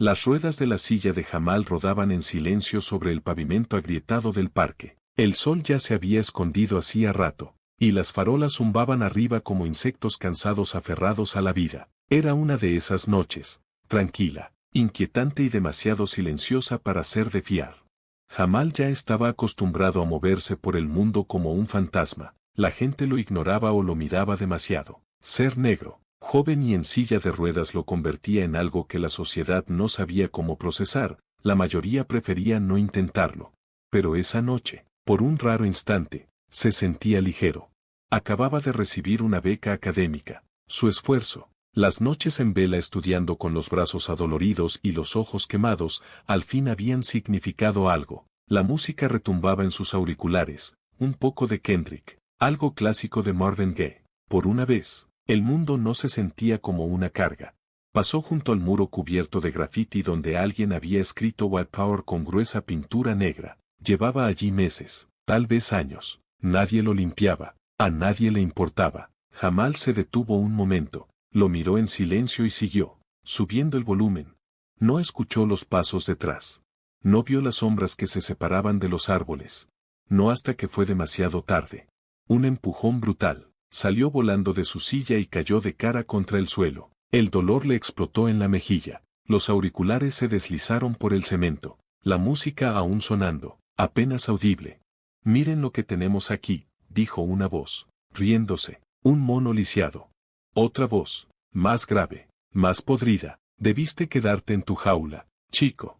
Las ruedas de la silla de Jamal rodaban en silencio sobre el pavimento agrietado del parque. El sol ya se había escondido hacía rato, y las farolas zumbaban arriba como insectos cansados aferrados a la vida. Era una de esas noches, tranquila, inquietante y demasiado silenciosa para ser de fiar. Jamal ya estaba acostumbrado a moverse por el mundo como un fantasma. La gente lo ignoraba o lo miraba demasiado. Ser negro, joven y en silla de ruedas lo convertía en algo que la sociedad no sabía cómo procesar. La mayoría prefería no intentarlo. Pero esa noche, por un raro instante, se sentía ligero. Acababa de recibir una beca académica. Su esfuerzo, las noches en vela estudiando con los brazos adoloridos y los ojos quemados, al fin habían significado algo. La música retumbaba en sus auriculares, un poco de Kendrick, algo clásico de Marvin Gaye. Por una vez, el mundo no se sentía como una carga. Pasó junto al muro cubierto de grafiti donde alguien había escrito White Power con gruesa pintura negra. Llevaba allí meses, tal vez años. Nadie lo limpiaba, a nadie le importaba. Jamal se detuvo un momento, lo miró en silencio y siguió, subiendo el volumen. No escuchó los pasos detrás. No vio las sombras que se separaban de los árboles. No hasta que fue demasiado tarde. Un empujón brutal, salió volando de su silla y cayó de cara contra el suelo. El dolor le explotó en la mejilla. Los auriculares se deslizaron por el cemento. La música aún sonando, apenas audible. Miren lo que tenemos aquí, dijo una voz, riéndose. Un mono lisiado. Otra voz, más grave, más podrida. Debiste quedarte en tu jaula, chico.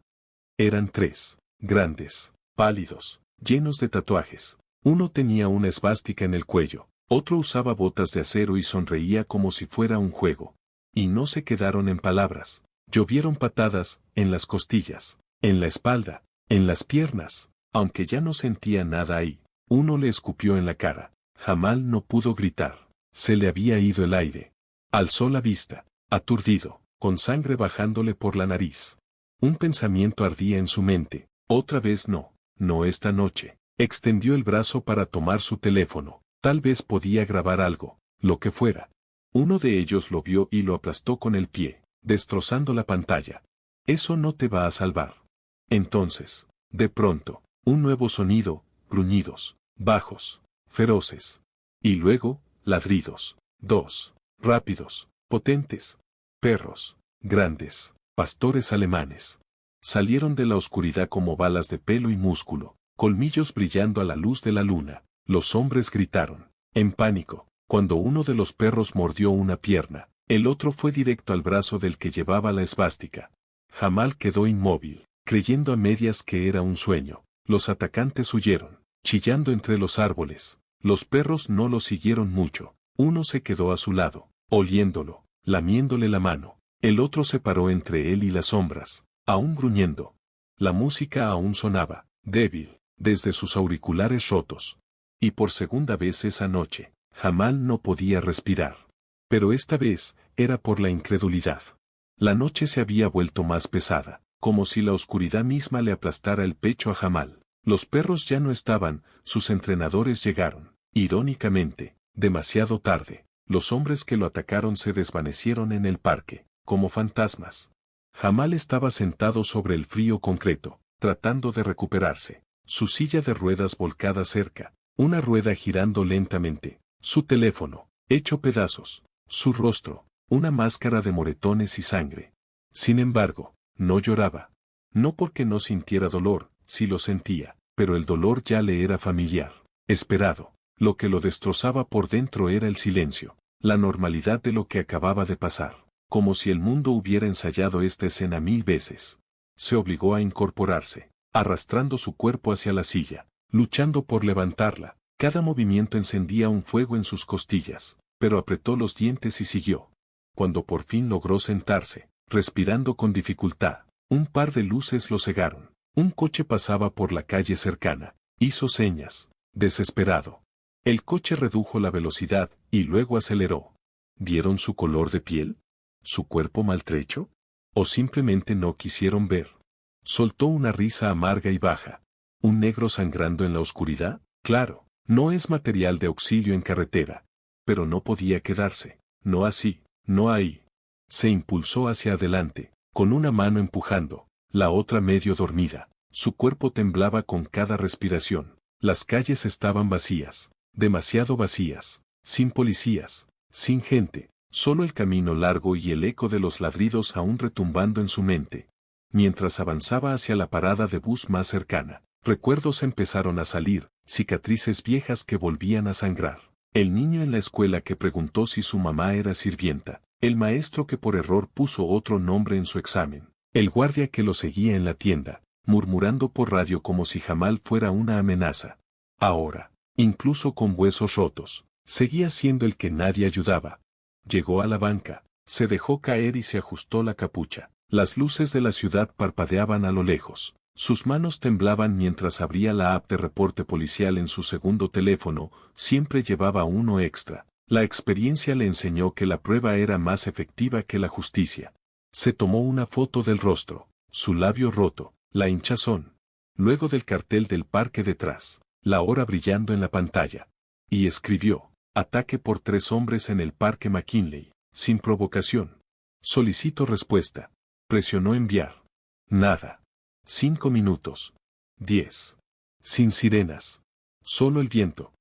Eran tres, grandes, pálidos, llenos de tatuajes. Uno tenía una esvástica en el cuello, otro usaba botas de acero y sonreía como si fuera un juego. Y no se quedaron en palabras. Llovieron patadas, en las costillas, en la espalda, en las piernas. Aunque ya no sentía nada ahí, uno le escupió en la cara. Jamal no pudo gritar. Se le había ido el aire. Alzó la vista, aturdido, con sangre bajándole por la nariz. Un pensamiento ardía en su mente. Otra vez no, no esta noche. Extendió el brazo para tomar su teléfono. Tal vez podía grabar algo, lo que fuera. Uno de ellos lo vio y lo aplastó con el pie, destrozando la pantalla. Eso no te va a salvar. Entonces, de pronto, un nuevo sonido, gruñidos, bajos, feroces. Y luego, ladridos. Dos, rápidos, potentes. Perros, grandes, pastores alemanes. Salieron de la oscuridad como balas de pelo y músculo, colmillos brillando a la luz de la luna. Los hombres gritaron, en pánico, cuando uno de los perros mordió una pierna. El otro fue directo al brazo del que llevaba la esvástica. Jamal quedó inmóvil, creyendo a medias que era un sueño. Los atacantes huyeron, chillando entre los árboles. Los perros no lo siguieron mucho. Uno se quedó a su lado, oliéndolo, lamiéndole la mano. El otro se paró entre él y las sombras, aún gruñendo. La música aún sonaba, débil, desde sus auriculares rotos. Y por segunda vez esa noche, Jamal no podía respirar. Pero esta vez, era por la incredulidad. La noche se había vuelto más pesada, como si la oscuridad misma le aplastara el pecho a Jamal. Los perros ya no estaban, sus entrenadores llegaron. Irónicamente, demasiado tarde, los hombres que lo atacaron se desvanecieron en el parque, como fantasmas. Jamal estaba sentado sobre el frío concreto, tratando de recuperarse. Su silla de ruedas volcada cerca, una rueda girando lentamente, su teléfono, hecho pedazos, su rostro, una máscara de moretones y sangre. Sin embargo, no lloraba. No porque no sintiera dolor, sí lo sentía, pero el dolor ya le era familiar, esperado. Lo que lo destrozaba por dentro era el silencio, la normalidad de lo que acababa de pasar, como si el mundo hubiera ensayado esta escena 1000 veces. Se obligó a incorporarse, arrastrando su cuerpo hacia la silla, luchando por levantarla. Cada movimiento encendía un fuego en sus costillas, pero apretó los dientes y siguió. Cuando por fin logró sentarse, respirando con dificultad, un par de luces lo cegaron. Un coche pasaba por la calle cercana, hizo señas, desesperado. El coche redujo la velocidad y luego aceleró. ¿Vieron su color de piel? ¿Su cuerpo maltrecho? ¿O simplemente no quisieron ver? Soltó una risa amarga y baja. ¿Un negro sangrando en la oscuridad? Claro, no es material de auxilio en carretera. Pero no podía quedarse. No así, no ahí. Se impulsó hacia adelante, con una mano empujando, la otra medio dormida. Su cuerpo temblaba con cada respiración. Las calles estaban vacías, demasiado vacías, sin policías, sin gente, solo el camino largo y el eco de los ladridos aún retumbando en su mente. Mientras avanzaba hacia la parada de bus más cercana, recuerdos empezaron a salir, cicatrices viejas que volvían a sangrar. El niño en la escuela que preguntó si su mamá era sirvienta, el maestro que por error puso otro nombre en su examen, el guardia que lo seguía en la tienda, murmurando por radio como si Jamal fuera una amenaza. Ahora, incluso con huesos rotos, seguía siendo el que nadie ayudaba. Llegó a la banca, se dejó caer y se ajustó la capucha. Las luces de la ciudad parpadeaban a lo lejos. Sus manos temblaban mientras abría la app de reporte policial en su segundo teléfono, siempre llevaba uno extra. La experiencia le enseñó que la prueba era más efectiva que la justicia. Se tomó una foto del rostro, su labio roto, la hinchazón. Luego del cartel del parque detrás, la hora brillando en la pantalla. Y escribió, ataque por 3 hombres en el parque McKinley, sin provocación. Solicito respuesta. Presionó enviar. Nada. 5 minutos. 10. Sin sirenas. Solo el viento.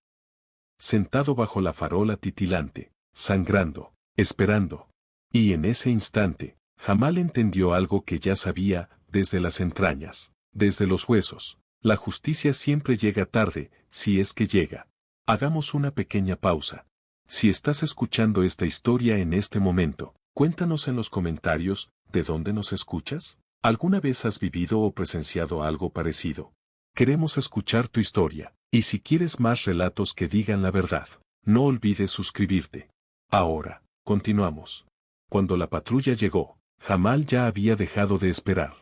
Sentado bajo la farola titilante, sangrando, esperando. Y en ese instante, Jamal entendió algo que ya sabía, desde las entrañas, desde los huesos. La justicia siempre llega tarde, si es que llega. Hagamos una pequeña pausa. Si estás escuchando esta historia en este momento, cuéntanos en los comentarios, ¿de dónde nos escuchas? ¿Alguna vez has vivido o presenciado algo parecido? Queremos escuchar tu historia, y si quieres más relatos que digan la verdad, no olvides suscribirte. Ahora, continuamos. Cuando la patrulla llegó, Jamal ya había dejado de esperar.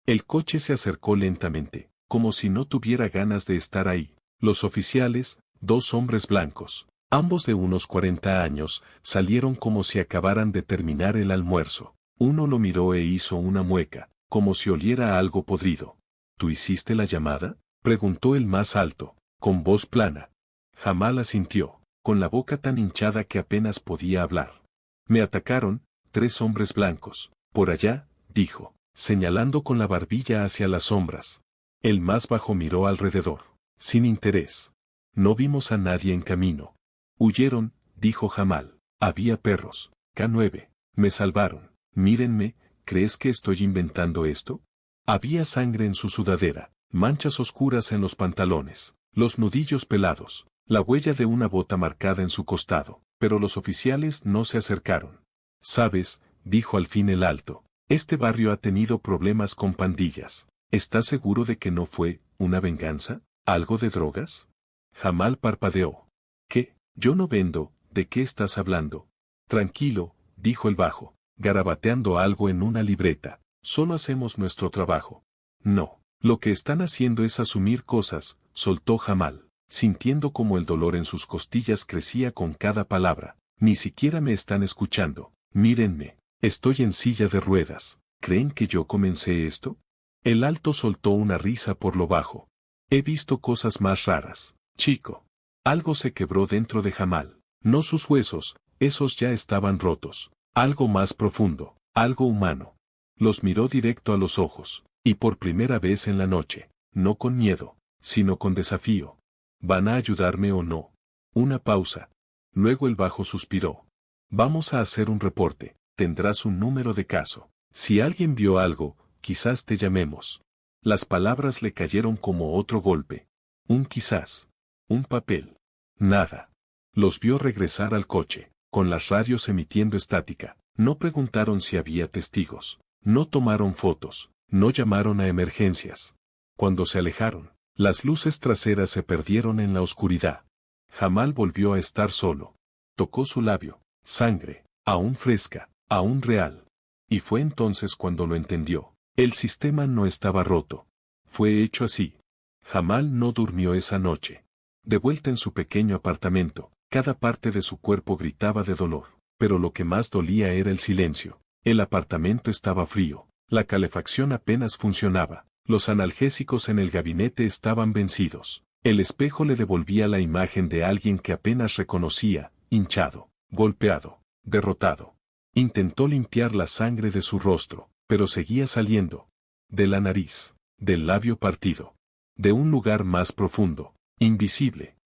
El coche se acercó lentamente, como si no tuviera ganas de estar ahí. Los oficiales, 2 hombres blancos, ambos de unos 40 años, salieron como si acabaran de terminar el almuerzo. Uno lo miró e hizo una mueca, como si oliera a algo podrido. ¿Tú hiciste la llamada?, preguntó el más alto, con voz plana. Jamal asintió, con la boca tan hinchada que apenas podía hablar. Me atacaron, 3 hombres blancos, por allá, dijo, señalando con la barbilla hacia las sombras. El más bajo miró alrededor, sin interés. No vimos a nadie en camino. Huyeron, dijo Jamal. Había perros. K9. Me salvaron. Mírenme, ¿crees que estoy inventando esto? Había sangre en su sudadera, manchas oscuras en los pantalones, los nudillos pelados, la huella de una bota marcada en su costado, pero los oficiales no se acercaron. ¿Sabes?, dijo al fin el alto, este barrio ha tenido problemas con pandillas. ¿Estás seguro de que no fue una venganza? ¿Algo de drogas? Jamal parpadeó. ¿Qué? Yo no vendo, ¿de qué estás hablando? Tranquilo, dijo el bajo, garabateando algo en una libreta. Solo hacemos nuestro trabajo. No, lo que están haciendo es asumir cosas, soltó Jamal, sintiendo como el dolor en sus costillas crecía con cada palabra. Ni siquiera me están escuchando. Mírenme, estoy en silla de ruedas. ¿Creen que yo comencé esto? El alto soltó una risa por lo bajo. He visto cosas más raras, chico. Algo se quebró dentro de Jamal. No sus huesos, esos ya estaban rotos. Algo más profundo, algo humano. Los miró directo a los ojos, y por primera vez en la noche, no con miedo, sino con desafío. ¿Van a ayudarme o no? Una pausa. Luego el bajo suspiró. Vamos a hacer un reporte, tendrás un número de caso. Si alguien vio algo, quizás te llamemos. Las palabras le cayeron como otro golpe. Un quizás. Un papel. Nada. Los vio regresar al coche, con las radios emitiendo estática. No preguntaron si había testigos. No tomaron fotos. No llamaron a emergencias. Cuando se alejaron, las luces traseras se perdieron en la oscuridad. Jamal volvió a estar solo. Tocó su labio. Sangre. Aún fresca. Aún real. Y fue entonces cuando lo entendió. El sistema no estaba roto. Fue hecho así. Jamal no durmió esa noche. De vuelta en su pequeño apartamento, cada parte de su cuerpo gritaba de dolor. Pero lo que más dolía era el silencio. El apartamento estaba frío. La calefacción apenas funcionaba. Los analgésicos en el gabinete estaban vencidos. El espejo le devolvía la imagen de alguien que apenas reconocía, hinchado, golpeado, derrotado. Intentó limpiar la sangre de su rostro, pero seguía saliendo. De la nariz, del labio partido. De un lugar más profundo, invisible.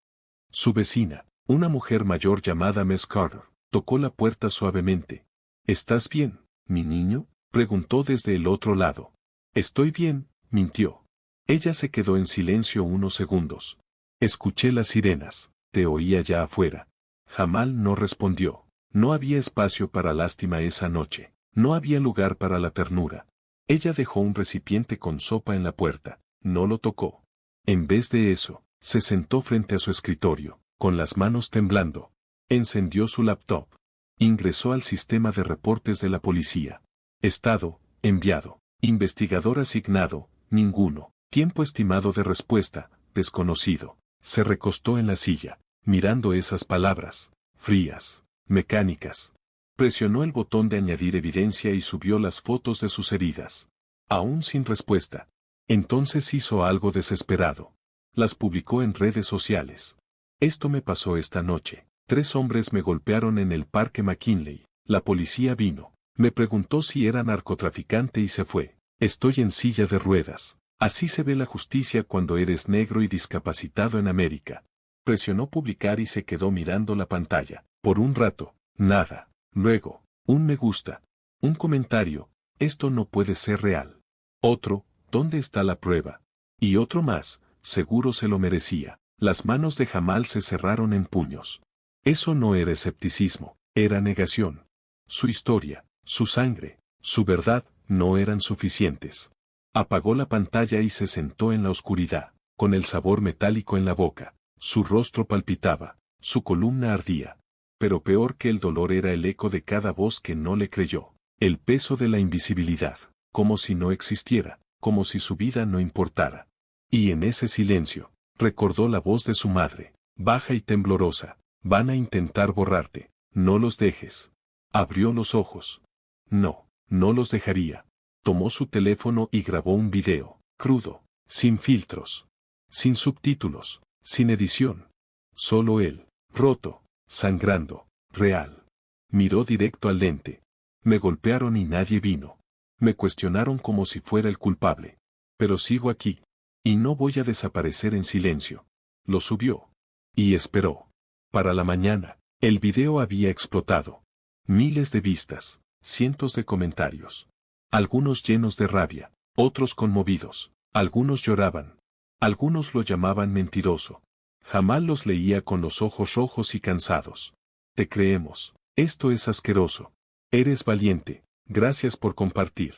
Su vecina, una mujer mayor llamada Miss Carter, tocó la puerta suavemente. ¿Estás bien, mi niño?, preguntó desde el otro lado. Estoy bien, mintió. Ella se quedó en silencio unos segundos. Escuché las sirenas, te oía ya afuera. Jamal no respondió. No había espacio para lástima esa noche. No había lugar para la ternura. Ella dejó un recipiente con sopa en la puerta. No lo tocó. En vez de eso, se sentó frente a su escritorio, con las manos temblando. Encendió su laptop. Ingresó al sistema de reportes de la policía. Estado, enviado. Investigador asignado, ninguno. Tiempo estimado de respuesta, desconocido. Se recostó en la silla, mirando esas palabras, frías, mecánicas. Presionó el botón de añadir evidencia y subió las fotos de sus heridas. Aún sin respuesta. Entonces hizo algo desesperado. Las publicó en redes sociales. Esto me pasó esta noche. 3 hombres me golpearon en el Parque McKinley. La policía vino. Me preguntó si era narcotraficante y se fue. Estoy en silla de ruedas. Así se ve la justicia cuando eres negro y discapacitado en América. Presionó publicar y se quedó mirando la pantalla. Por un rato, nada. Luego, un me gusta. Un comentario. Esto no puede ser real. Otro, ¿dónde está la prueba? Y otro más, seguro se lo merecía. Las manos de Jamal se cerraron en puños. Eso no era escepticismo, era negación. Su historia, su sangre, su verdad, no eran suficientes. Apagó la pantalla y se sentó en la oscuridad, con el sabor metálico en la boca. Su rostro palpitaba, su columna ardía. Pero peor que el dolor era el eco de cada voz que no le creyó. El peso de la invisibilidad, como si no existiera, como si su vida no importara. Y en ese silencio, recordó la voz de su madre, baja y temblorosa. Van a intentar borrarte, no los dejes. Abrió los ojos. No, no los dejaría. Tomó su teléfono y grabó un video, crudo, sin filtros, sin subtítulos, sin edición. Solo él, roto, sangrando, real. Miró directo al lente. Me golpearon y nadie vino. Me cuestionaron como si fuera el culpable. Pero sigo aquí. Y no voy a desaparecer en silencio. Lo subió. Y esperó. Para la mañana, el video había explotado. Miles de vistas, cientos de comentarios. Algunos llenos de rabia, otros conmovidos. Algunos lloraban. Algunos lo llamaban mentiroso. Jamal los leía con los ojos rojos y cansados. Te creemos. Esto es asqueroso. Eres valiente. Gracias por compartir.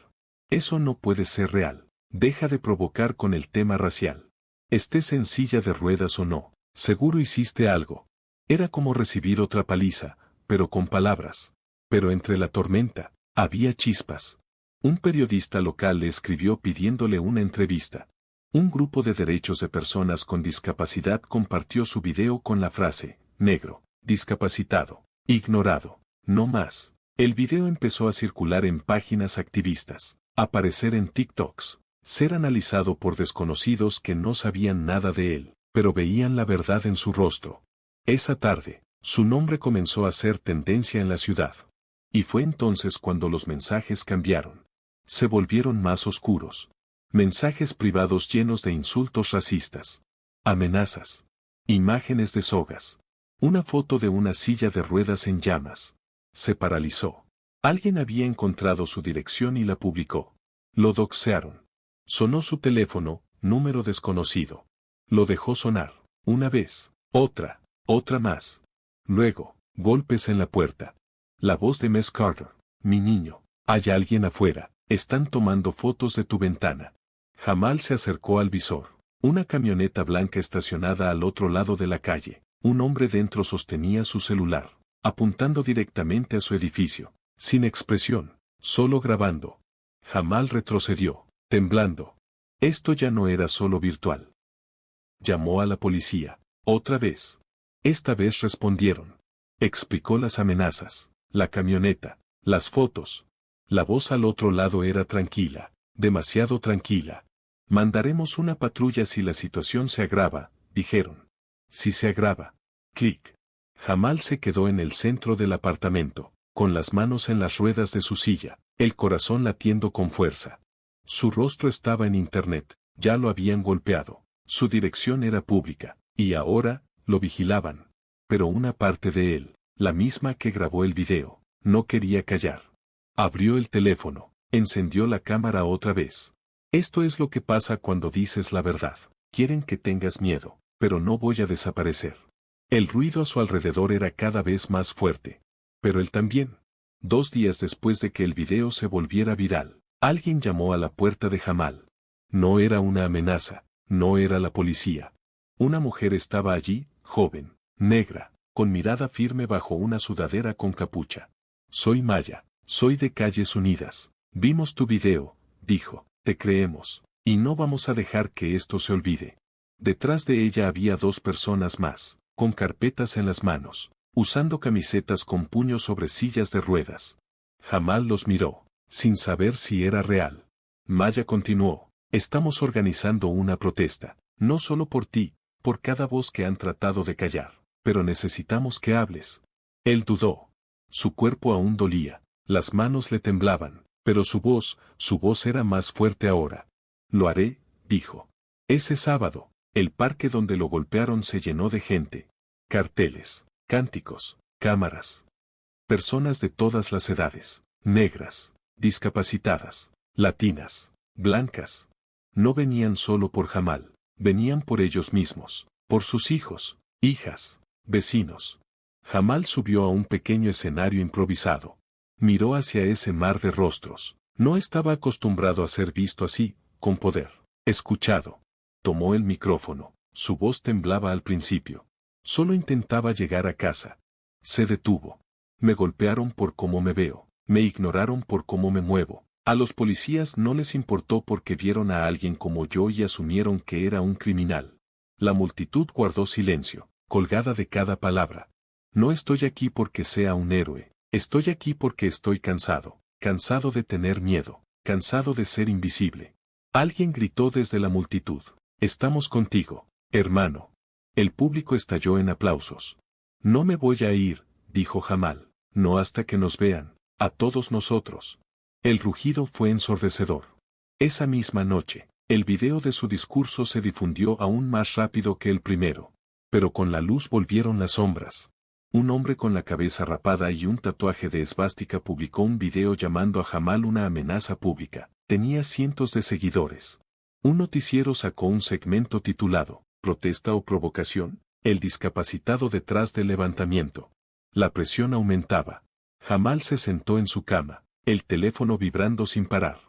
Eso no puede ser real. Deja de provocar con el tema racial. Estés en silla de ruedas o no, seguro hiciste algo. Era como recibir otra paliza, pero con palabras. Pero entre la tormenta, había chispas. Un periodista local le escribió pidiéndole una entrevista. Un grupo de derechos de personas con discapacidad compartió su video con la frase, negro, discapacitado, ignorado, no más. El video empezó a circular en páginas activistas, aparecer en TikToks, ser analizado por desconocidos que no sabían nada de él, pero veían la verdad en su rostro. Esa tarde, su nombre comenzó a ser tendencia en la ciudad. Y fue entonces cuando los mensajes cambiaron. Se volvieron más oscuros. Mensajes privados llenos de insultos racistas. Amenazas. Imágenes de sogas. Una foto de una silla de ruedas en llamas. Se paralizó. Alguien había encontrado su dirección y la publicó. Lo doxearon. Sonó su teléfono, número desconocido. Lo dejó sonar. Una vez, otra más. Luego, golpes en la puerta. La voz de Miss Carter. Mi niño, hay alguien afuera, están tomando fotos de tu ventana. Jamal se acercó al visor. Una camioneta blanca estacionada al otro lado de la calle. Un hombre dentro sostenía su celular, apuntando directamente a su edificio. Sin expresión, solo grabando. Jamal retrocedió, temblando. Esto ya no era solo virtual. Llamó a la policía. Otra vez. Esta vez respondieron. Explicó las amenazas, la camioneta, las fotos. La voz al otro lado era tranquila, demasiado tranquila. Mandaremos una patrulla si la situación se agrava, dijeron. Si se agrava. Clic. Jamal se quedó en el centro del apartamento, con las manos en las ruedas de su silla. el corazón latiendo con fuerza. Su rostro estaba en internet, ya lo habían golpeado. Su dirección era pública, y ahora, lo vigilaban. Pero una parte de él, la misma que grabó el video, no quería callar. Abrió el teléfono, encendió la cámara otra vez. Esto es lo que pasa cuando dices la verdad. Quieren que tengas miedo, pero no voy a desaparecer. El ruido a su alrededor era cada vez más fuerte. Pero él también. 2 días después de que el video se volviera viral, alguien llamó a la puerta de Jamal. No era una amenaza, no era la policía. Una mujer estaba allí, joven, negra, con mirada firme bajo una sudadera con capucha. Soy Maya, soy de Calles Unidas. Vimos tu video, dijo, te creemos, y no vamos a dejar que esto se olvide. Detrás de ella había 2 personas más, con carpetas en las manos, usando camisetas con puños sobre sillas de ruedas. Jamal los miró, sin saber si era real. Maya continuó, estamos organizando una protesta, no solo por ti, por cada voz que han tratado de callar, pero necesitamos que hables. Él dudó. Su cuerpo aún dolía, las manos le temblaban, pero su voz era más fuerte ahora. Lo haré, dijo. Ese sábado, el parque donde lo golpearon se llenó de gente. Carteles, cánticos, cámaras. Personas de todas las edades, negras, discapacitadas, latinas, blancas. No venían solo por Jamal, venían por ellos mismos, por sus hijos, hijas, vecinos. Jamal subió a un pequeño escenario improvisado. Miró hacia ese mar de rostros. No estaba acostumbrado a ser visto así, con poder. Escuchado. Tomó el micrófono. Su voz temblaba al principio. Solo intentaba llegar a casa. Se detuvo. Me golpearon por cómo me veo. Me ignoraron por cómo me muevo. A los policías no les importó porque vieron a alguien como yo y asumieron que era un criminal. La multitud guardó silencio, colgada de cada palabra. No estoy aquí porque sea un héroe. Estoy aquí porque estoy cansado. Cansado de tener miedo. Cansado de ser invisible. Alguien gritó desde la multitud. Estamos contigo, hermano. El público estalló en aplausos. No me voy a ir, dijo Jamal. No hasta que nos vean, a todos nosotros. El rugido fue ensordecedor. Esa misma noche, el video de su discurso se difundió aún más rápido que el primero. Pero con la luz volvieron las sombras. Un hombre con la cabeza rapada y un tatuaje de esvástica publicó un video llamando a Jamal una amenaza pública. Tenía cientos de seguidores. Un noticiero sacó un segmento titulado, ¿Protesta o provocación? El discapacitado detrás del levantamiento. La presión aumentaba. Jamal se sentó en su cama, el teléfono vibrando sin parar.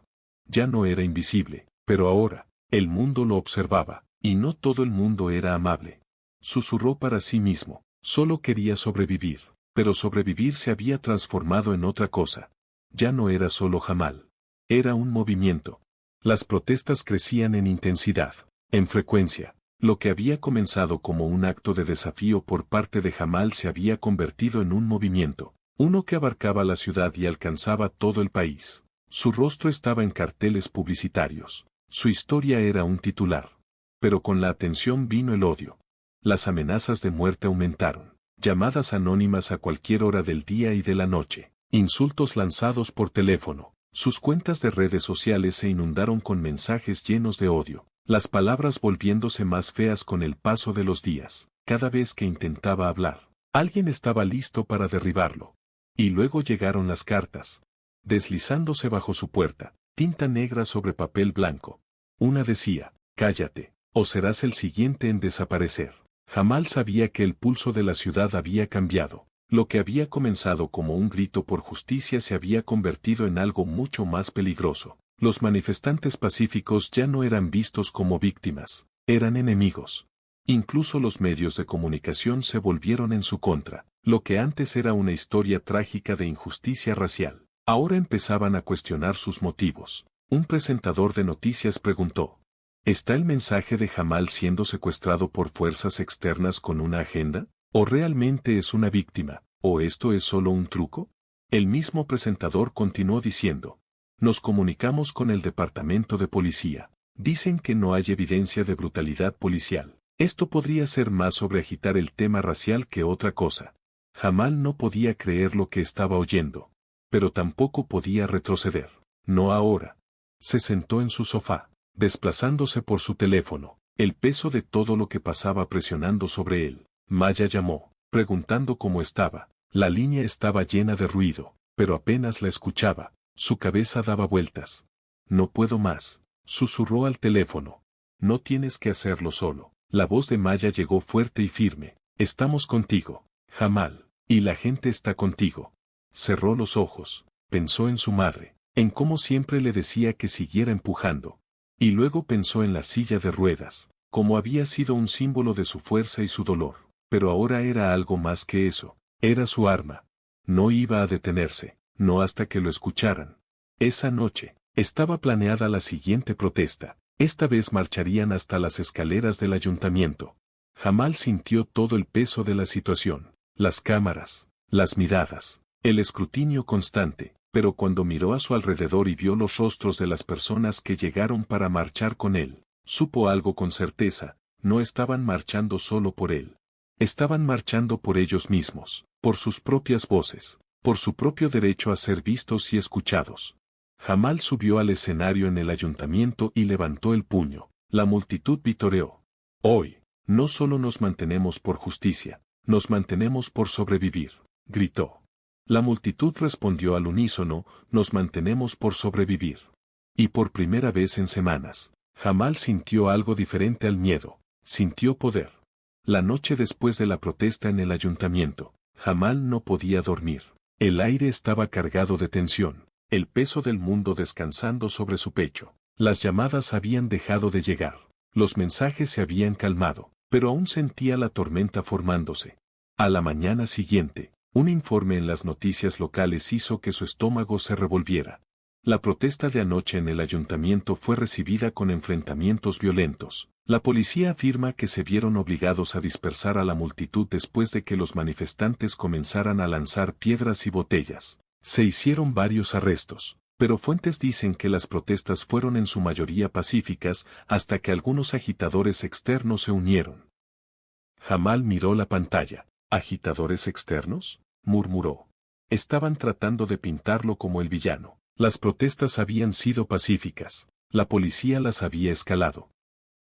Ya no era invisible, pero ahora, el mundo lo observaba, y no todo el mundo era amable. Susurró para sí mismo. Solo quería sobrevivir, pero sobrevivir se había transformado en otra cosa. Ya no era solo Jamal. Era un movimiento. Las protestas crecían en intensidad, en frecuencia. Lo que había comenzado como un acto de desafío por parte de Jamal se había convertido en un movimiento, uno que abarcaba la ciudad y alcanzaba todo el país. Su rostro estaba en carteles publicitarios. Su historia era un titular. Pero con la atención vino el odio. Las amenazas de muerte aumentaron, llamadas anónimas a cualquier hora del día y de la noche, insultos lanzados por teléfono. Sus cuentas de redes sociales se inundaron con mensajes llenos de odio, las palabras volviéndose más feas con el paso de los días. Cada vez que intentaba hablar, alguien estaba listo para derribarlo. Y luego llegaron las cartas, deslizándose bajo su puerta, tinta negra sobre papel blanco. Una decía, cállate, o serás el siguiente en desaparecer. Jamal sabía que el pulso de la ciudad había cambiado. Lo que había comenzado como un grito por justicia se había convertido en algo mucho más peligroso. Los manifestantes pacíficos ya no eran vistos como víctimas, eran enemigos. Incluso los medios de comunicación se volvieron en su contra. Lo que antes era una historia trágica de injusticia racial, ahora empezaban a cuestionar sus motivos. Un presentador de noticias preguntó, ¿está el mensaje de Jamal siendo secuestrado por fuerzas externas con una agenda? ¿O realmente es una víctima? ¿O esto es solo un truco? El mismo presentador continuó diciendo, nos comunicamos con el departamento de policía. Dicen que no hay evidencia de brutalidad policial. Esto podría ser más sobre agitar el tema racial que otra cosa. Jamal no podía creer lo que estaba oyendo. pero tampoco podía retroceder. No ahora. Se sentó en su sofá, desplazándose por su teléfono, el peso de todo lo que pasaba presionando sobre él. Maya llamó, preguntando cómo estaba. La línea estaba llena de ruido, pero apenas la escuchaba. Su cabeza daba vueltas. No puedo más, susurró al teléfono. No tienes que hacerlo solo. La voz de Maya llegó fuerte y firme. Estamos contigo, Jamal, y la gente está contigo. Cerró los ojos, pensó en su madre, en cómo siempre le decía que siguiera empujando. Y luego pensó en la silla de ruedas, como había sido un símbolo de su fuerza y su dolor. Pero ahora era algo más que eso. Era su arma. No iba a detenerse, no hasta que lo escucharan. Esa noche, estaba planeada la siguiente protesta. Esta vez marcharían hasta las escaleras del ayuntamiento. Jamal sintió todo el peso de la situación. Las cámaras, las miradas, el escrutinio constante, pero cuando miró a su alrededor y vio los rostros de las personas que llegaron para marchar con él, supo algo con certeza: no estaban marchando solo por él. Estaban marchando por ellos mismos, por sus propias voces, por su propio derecho a ser vistos y escuchados. Jamal subió al escenario en el ayuntamiento y levantó el puño. La multitud vitoreó. Hoy, no solo nos mantenemos por justicia, nos mantenemos por sobrevivir, gritó. La multitud respondió al unísono: nos mantenemos por sobrevivir. Y por primera vez en semanas, Jamal sintió algo diferente al miedo, sintió poder. La noche después de la protesta en el ayuntamiento, Jamal no podía dormir. El aire estaba cargado de tensión, el peso del mundo descansando sobre su pecho. Las llamadas habían dejado de llegar, los mensajes se habían calmado, pero aún sentía la tormenta formándose. A la mañana siguiente, un informe en las noticias locales hizo que su estómago se revolviera. La protesta de anoche en el ayuntamiento fue recibida con enfrentamientos violentos. La policía afirma que se vieron obligados a dispersar a la multitud después de que los manifestantes comenzaran a lanzar piedras y botellas. Se hicieron varios arrestos, pero fuentes dicen que las protestas fueron en su mayoría pacíficas hasta que algunos agitadores externos se unieron. Jamal miró la pantalla. ¿Agitadores externos?, murmuró. Estaban tratando de pintarlo como el villano. Las protestas habían sido pacíficas, la policía las había escalado.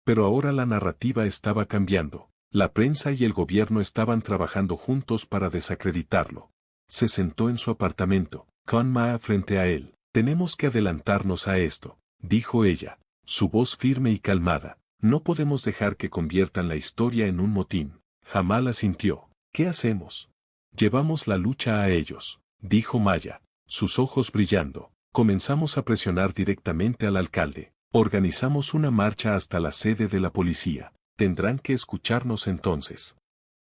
Pero ahora la narrativa estaba cambiando. La prensa y el gobierno estaban trabajando juntos para desacreditarlo. Se sentó en su apartamento, con Maa frente a él. Tenemos que adelantarnos a esto, dijo ella, su voz firme y calmada. No podemos dejar que conviertan la historia en un motín. Jamal asintió. ¿Qué hacemos? Llevamos la lucha a ellos, dijo Maya, sus ojos brillando. Comenzamos a presionar directamente al alcalde. Organizamos una marcha hasta la sede de la policía. Tendrán que escucharnos entonces.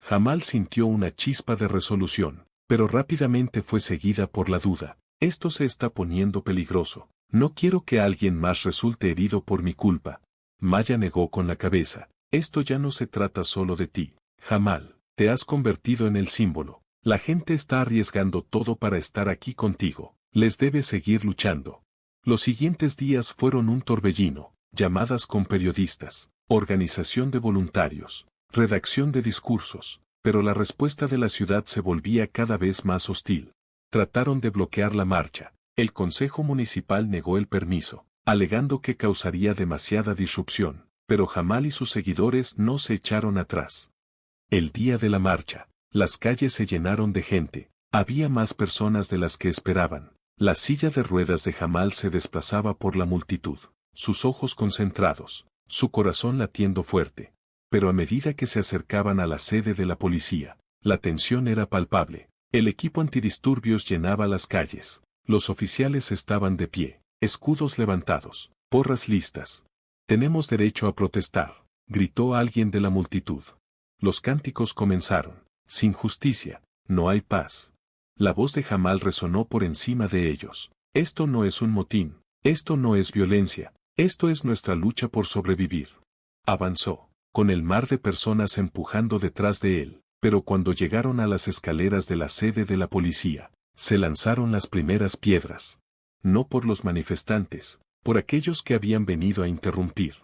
Jamal sintió una chispa de resolución, pero rápidamente fue seguida por la duda. Esto se está poniendo peligroso. No quiero que alguien más resulte herido por mi culpa. Maya negó con la cabeza. Esto ya no se trata solo de ti, Jamal. Te has convertido en el símbolo. La gente está arriesgando todo para estar aquí contigo. Les debes seguir luchando. Los siguientes días fueron un torbellino. Llamadas con periodistas, organización de voluntarios, redacción de discursos, pero la respuesta de la ciudad se volvía cada vez más hostil. Trataron de bloquear la marcha. El Consejo Municipal negó el permiso, alegando que causaría demasiada disrupción, pero Jamal y sus seguidores no se echaron atrás. El día de la marcha, las calles se llenaron de gente. Había más personas de las que esperaban. La silla de ruedas de Jamal se desplazaba por la multitud, sus ojos concentrados, su corazón latiendo fuerte. Pero a medida que se acercaban a la sede de la policía, la tensión era palpable. El equipo antidisturbios llenaba las calles. Los oficiales estaban de pie, escudos levantados, porras listas. Tenemos derecho a protestar, gritó alguien de la multitud. Los cánticos comenzaron. Sin justicia, no hay paz. La voz de Jamal resonó por encima de ellos. Esto no es un motín, esto no es violencia, esto es nuestra lucha por sobrevivir. Avanzó, con el mar de personas empujando detrás de él, pero cuando llegaron a las escaleras de la sede de la policía, se lanzaron las primeras piedras. No por los manifestantes, por aquellos que habían venido a interrumpir.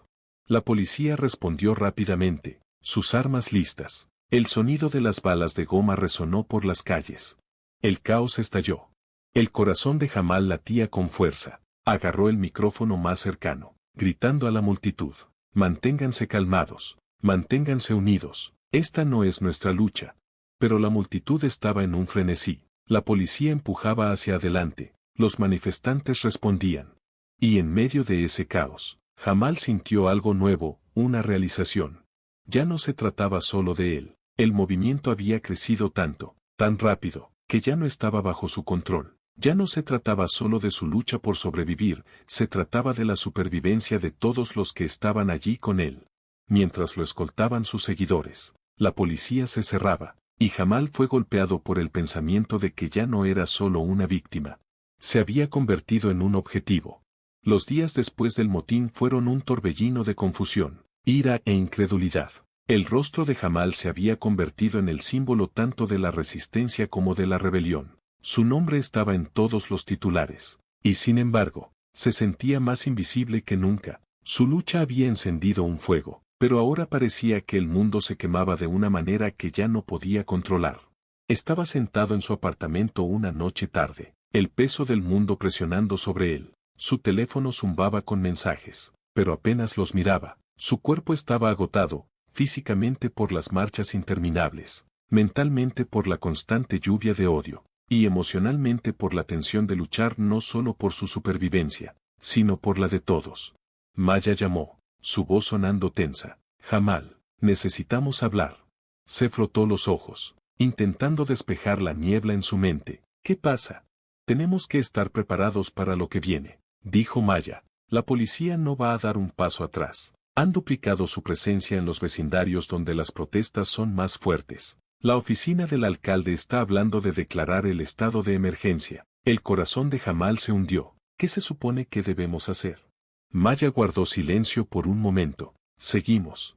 La policía respondió rápidamente, sus armas listas. El sonido de las balas de goma resonó por las calles. El caos estalló. El corazón de Jamal latía con fuerza. Agarró el micrófono más cercano, gritando a la multitud: manténganse calmados, manténganse unidos, esta no es nuestra lucha. Pero la multitud estaba en un frenesí. La policía empujaba hacia adelante, los manifestantes respondían. Y en medio de ese caos, Jamal sintió algo nuevo, una realización. Ya no se trataba solo de él. El movimiento había crecido tanto, tan rápido, que ya no estaba bajo su control. Ya no se trataba solo de su lucha por sobrevivir, se trataba de la supervivencia de todos los que estaban allí con él. Mientras lo escoltaban sus seguidores, la policía se cerraba, y Jamal fue golpeado por el pensamiento de que ya no era solo una víctima. Se había convertido en un objetivo. Los días después del motín fueron un torbellino de confusión, ira e incredulidad. El rostro de Jamal se había convertido en el símbolo tanto de la resistencia como de la rebelión. Su nombre estaba en todos los titulares, y sin embargo, se sentía más invisible que nunca. Su lucha había encendido un fuego, pero ahora parecía que el mundo se quemaba de una manera que ya no podía controlar. Estaba sentado en su apartamento una noche tarde, el peso del mundo presionando sobre él. Su teléfono zumbaba con mensajes, pero apenas los miraba. Su cuerpo estaba agotado, físicamente por las marchas interminables, mentalmente por la constante lluvia de odio, y emocionalmente por la tensión de luchar no solo por su supervivencia, sino por la de todos. Maya llamó, su voz sonando tensa. Jamal, necesitamos hablar. Se frotó los ojos, intentando despejar la niebla en su mente. ¿Qué pasa? Tenemos que estar preparados para lo que viene, dijo Maya. La policía no va a dar un paso atrás. Han duplicado su presencia en los vecindarios donde las protestas son más fuertes. La oficina del alcalde está hablando de declarar el estado de emergencia. El corazón de Jamal se hundió. ¿Qué se supone que debemos hacer? Maya guardó silencio por un momento. Seguimos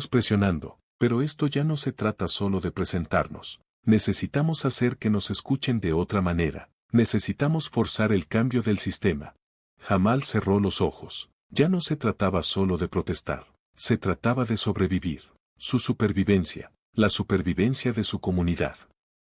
presionando, pero esto ya no se trata solo de presentarnos. Necesitamos hacer que nos escuchen de otra manera. Necesitamos forzar el cambio del sistema. Jamal cerró los ojos. Ya no se trataba solo de protestar, se trataba de sobrevivir. Su supervivencia, la supervivencia de su comunidad.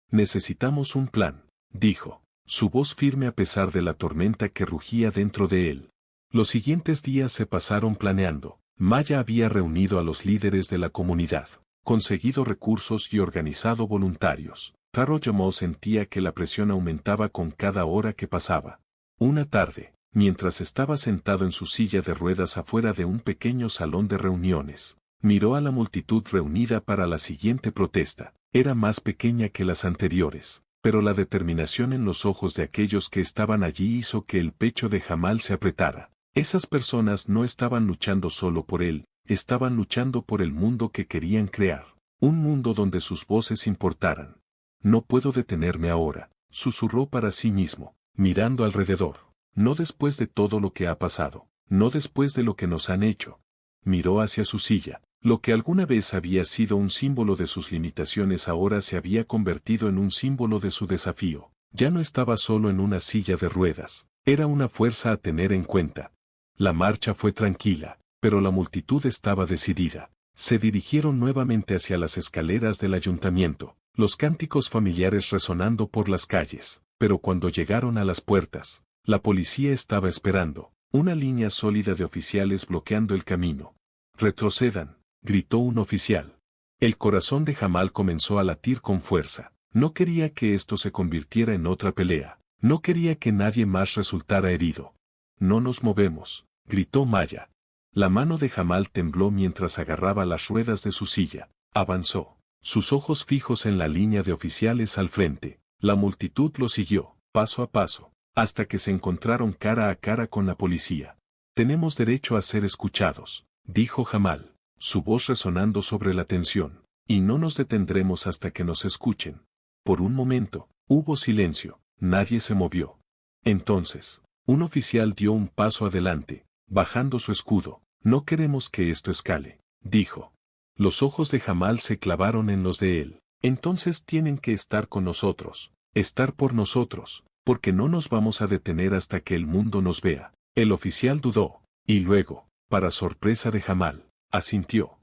Necesitamos un plan, dijo, su voz firme a pesar de la tormenta que rugía dentro de él. Los siguientes días se pasaron planeando. Maya había reunido a los líderes de la comunidad, conseguido recursos y organizado voluntarios. Taro Yamo sentía que la presión aumentaba con cada hora que pasaba. Una tarde, mientras estaba sentado en su silla de ruedas afuera de un pequeño salón de reuniones, miró a la multitud reunida para la siguiente protesta. Era más pequeña que las anteriores, pero la determinación en los ojos de aquellos que estaban allí hizo que el pecho de Jamal se apretara. Esas personas no estaban luchando solo por él, estaban luchando por el mundo que querían crear. Un mundo donde sus voces importaran. No puedo detenerme ahora, susurró para sí mismo, mirando alrededor. No después de todo lo que ha pasado, no después de lo que nos han hecho. Miró hacia su silla. Lo que alguna vez había sido un símbolo de sus limitaciones ahora se había convertido en un símbolo de su desafío. Ya no estaba solo en una silla de ruedas, era una fuerza a tener en cuenta. La marcha fue tranquila, pero la multitud estaba decidida. Se dirigieron nuevamente hacia las escaleras del ayuntamiento, los cánticos familiares resonando por las calles, pero cuando llegaron a las puertas, la policía estaba esperando, una línea sólida de oficiales bloqueando el camino. Retrocedan, gritó un oficial. El corazón de Jamal comenzó a latir con fuerza. No quería que esto se convirtiera en otra pelea. No quería que nadie más resultara herido. No nos movemos, gritó Maya. La mano de Jamal tembló mientras agarraba las ruedas de su silla. Avanzó, sus ojos fijos en la línea de oficiales al frente. La multitud lo siguió, paso a paso, hasta que se encontraron cara a cara con la policía. Tenemos derecho a ser escuchados, dijo Jamal, su voz resonando sobre la tensión, y no nos detendremos hasta que nos escuchen. Por un momento, hubo silencio, nadie se movió. Entonces, un oficial dio un paso adelante, bajando su escudo. No queremos que esto escale, dijo. Los ojos de Jamal se clavaron en los de él. Entonces tienen que estar con nosotros, estar por nosotros, porque no nos vamos a detener hasta que el mundo nos vea. El oficial dudó, y luego, para sorpresa de Jamal, asintió.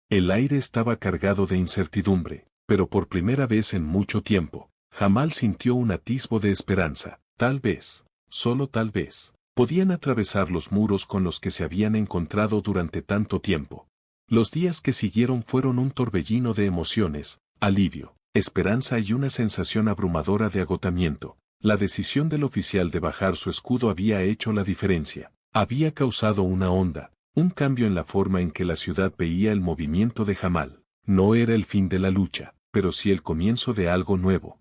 El aire estaba cargado de incertidumbre, pero por primera vez en mucho tiempo, Jamal sintió un atisbo de esperanza. Tal vez, solo tal vez, podían atravesar los muros con los que se habían encontrado durante tanto tiempo. Los días que siguieron fueron un torbellino de emociones, alivio, esperanza y una sensación abrumadora de agotamiento. La decisión del oficial de bajar su escudo había hecho la diferencia. Había causado una onda, un cambio en la forma en que la ciudad veía el movimiento de Jamal. No era el fin de la lucha, pero sí el comienzo de algo nuevo.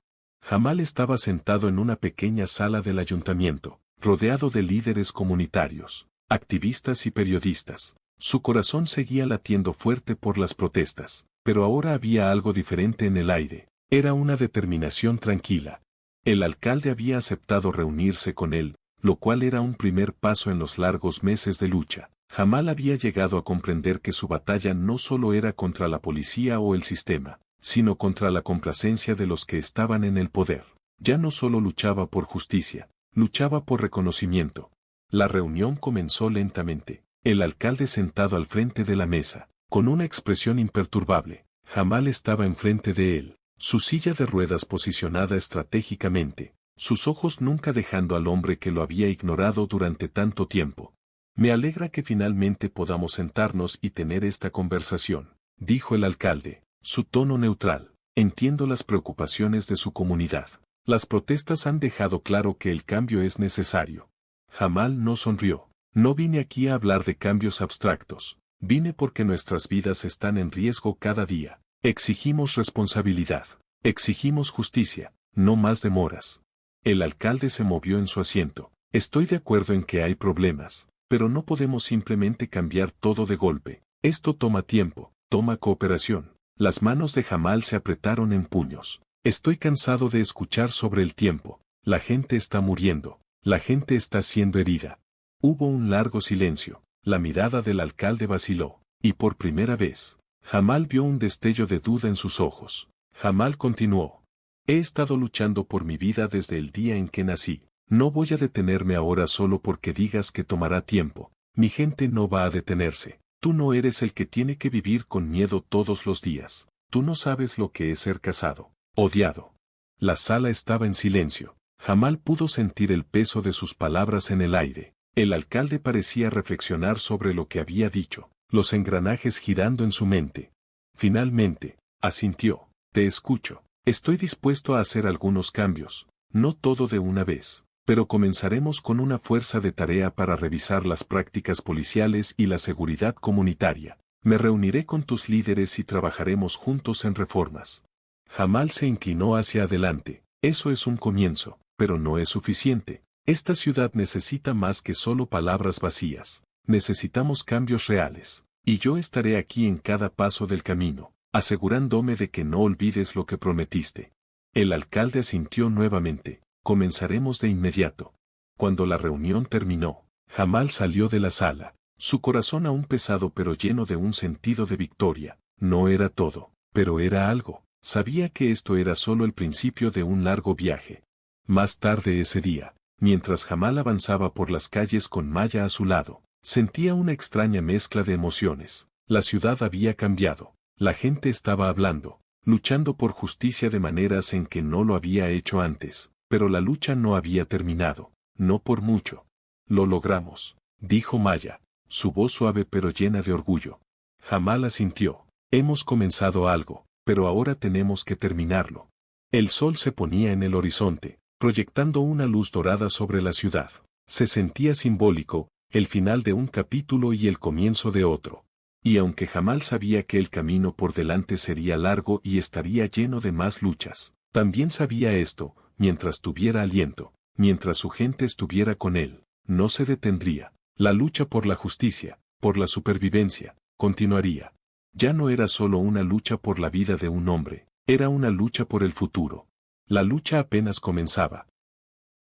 Jamal estaba sentado en una pequeña sala del ayuntamiento, rodeado de líderes comunitarios, activistas y periodistas. Su corazón seguía latiendo fuerte por las protestas, pero ahora había algo diferente en el aire. Era una determinación tranquila. El alcalde había aceptado reunirse con él, lo cual era un primer paso en los largos meses de lucha. Jamal había llegado a comprender que su batalla no solo era contra la policía o el sistema, sino contra la complacencia de los que estaban en el poder. Ya no solo luchaba por justicia, luchaba por reconocimiento. La reunión comenzó lentamente. El alcalde sentado al frente de la mesa, con una expresión imperturbable. Jamal estaba enfrente de él, su silla de ruedas posicionada estratégicamente, sus ojos nunca dejando al hombre que lo había ignorado durante tanto tiempo. Me alegra que finalmente podamos sentarnos y tener esta conversación, dijo el alcalde, su tono neutral. Entiendo las preocupaciones de su comunidad. Las protestas han dejado claro que el cambio es necesario. Jamal no sonrió. No vine aquí a hablar de cambios abstractos. Vine porque nuestras vidas están en riesgo cada día. Exigimos responsabilidad. Exigimos justicia. No más demoras. El alcalde se movió en su asiento. Estoy de acuerdo en que hay problemas, pero no podemos simplemente cambiar todo de golpe. Esto toma tiempo, toma cooperación. Las manos de Jamal se apretaron en puños. Estoy cansado de escuchar sobre el tiempo. La gente está muriendo. La gente está siendo herida. Hubo un largo silencio. La mirada del alcalde vaciló, y por primera vez, Jamal vio un destello de duda en sus ojos. Jamal continuó. He estado luchando por mi vida desde el día en que nací. No voy a detenerme ahora solo porque digas que tomará tiempo. Mi gente no va a detenerse. Tú no eres el que tiene que vivir con miedo todos los días. Tú no sabes lo que es ser casado, odiado. La sala estaba en silencio. Jamal pudo sentir el peso de sus palabras en el aire. El alcalde parecía reflexionar sobre lo que había dicho, los engranajes girando en su mente. Finalmente, asintió. Te escucho. Estoy dispuesto a hacer algunos cambios, no todo de una vez, pero comenzaremos con una fuerza de tarea para revisar las prácticas policiales y la seguridad comunitaria. Me reuniré con tus líderes y trabajaremos juntos en reformas. Jamal se inclinó hacia adelante. Eso es un comienzo, pero no es suficiente. Esta ciudad necesita más que solo palabras vacías. Necesitamos cambios reales. Y yo estaré aquí en cada paso del camino, asegurándome de que no olvides lo que prometiste. El alcalde asintió nuevamente. Comenzaremos de inmediato. Cuando la reunión terminó, Jamal salió de la sala, su corazón aún pesado pero lleno de un sentido de victoria. No era todo, pero era algo. Sabía que esto era solo el principio de un largo viaje. Más tarde ese día, mientras Jamal avanzaba por las calles con Maya a su lado, sentía una extraña mezcla de emociones. La ciudad había cambiado. La gente estaba hablando, luchando por justicia de maneras en que no lo había hecho antes, pero la lucha no había terminado, no por mucho. Lo logramos, dijo Maya, su voz suave pero llena de orgullo. Jamal asintió. Hemos comenzado algo, pero ahora tenemos que terminarlo. El sol se ponía en el horizonte, proyectando una luz dorada sobre la ciudad. Se sentía simbólico, el final de un capítulo y el comienzo de otro. Y aunque Jamal sabía que el camino por delante sería largo y estaría lleno de más luchas, también sabía esto, mientras tuviera aliento, mientras su gente estuviera con él, no se detendría. La lucha por la justicia, por la supervivencia, continuaría. Ya no era solo una lucha por la vida de un hombre, era una lucha por el futuro. La lucha apenas comenzaba.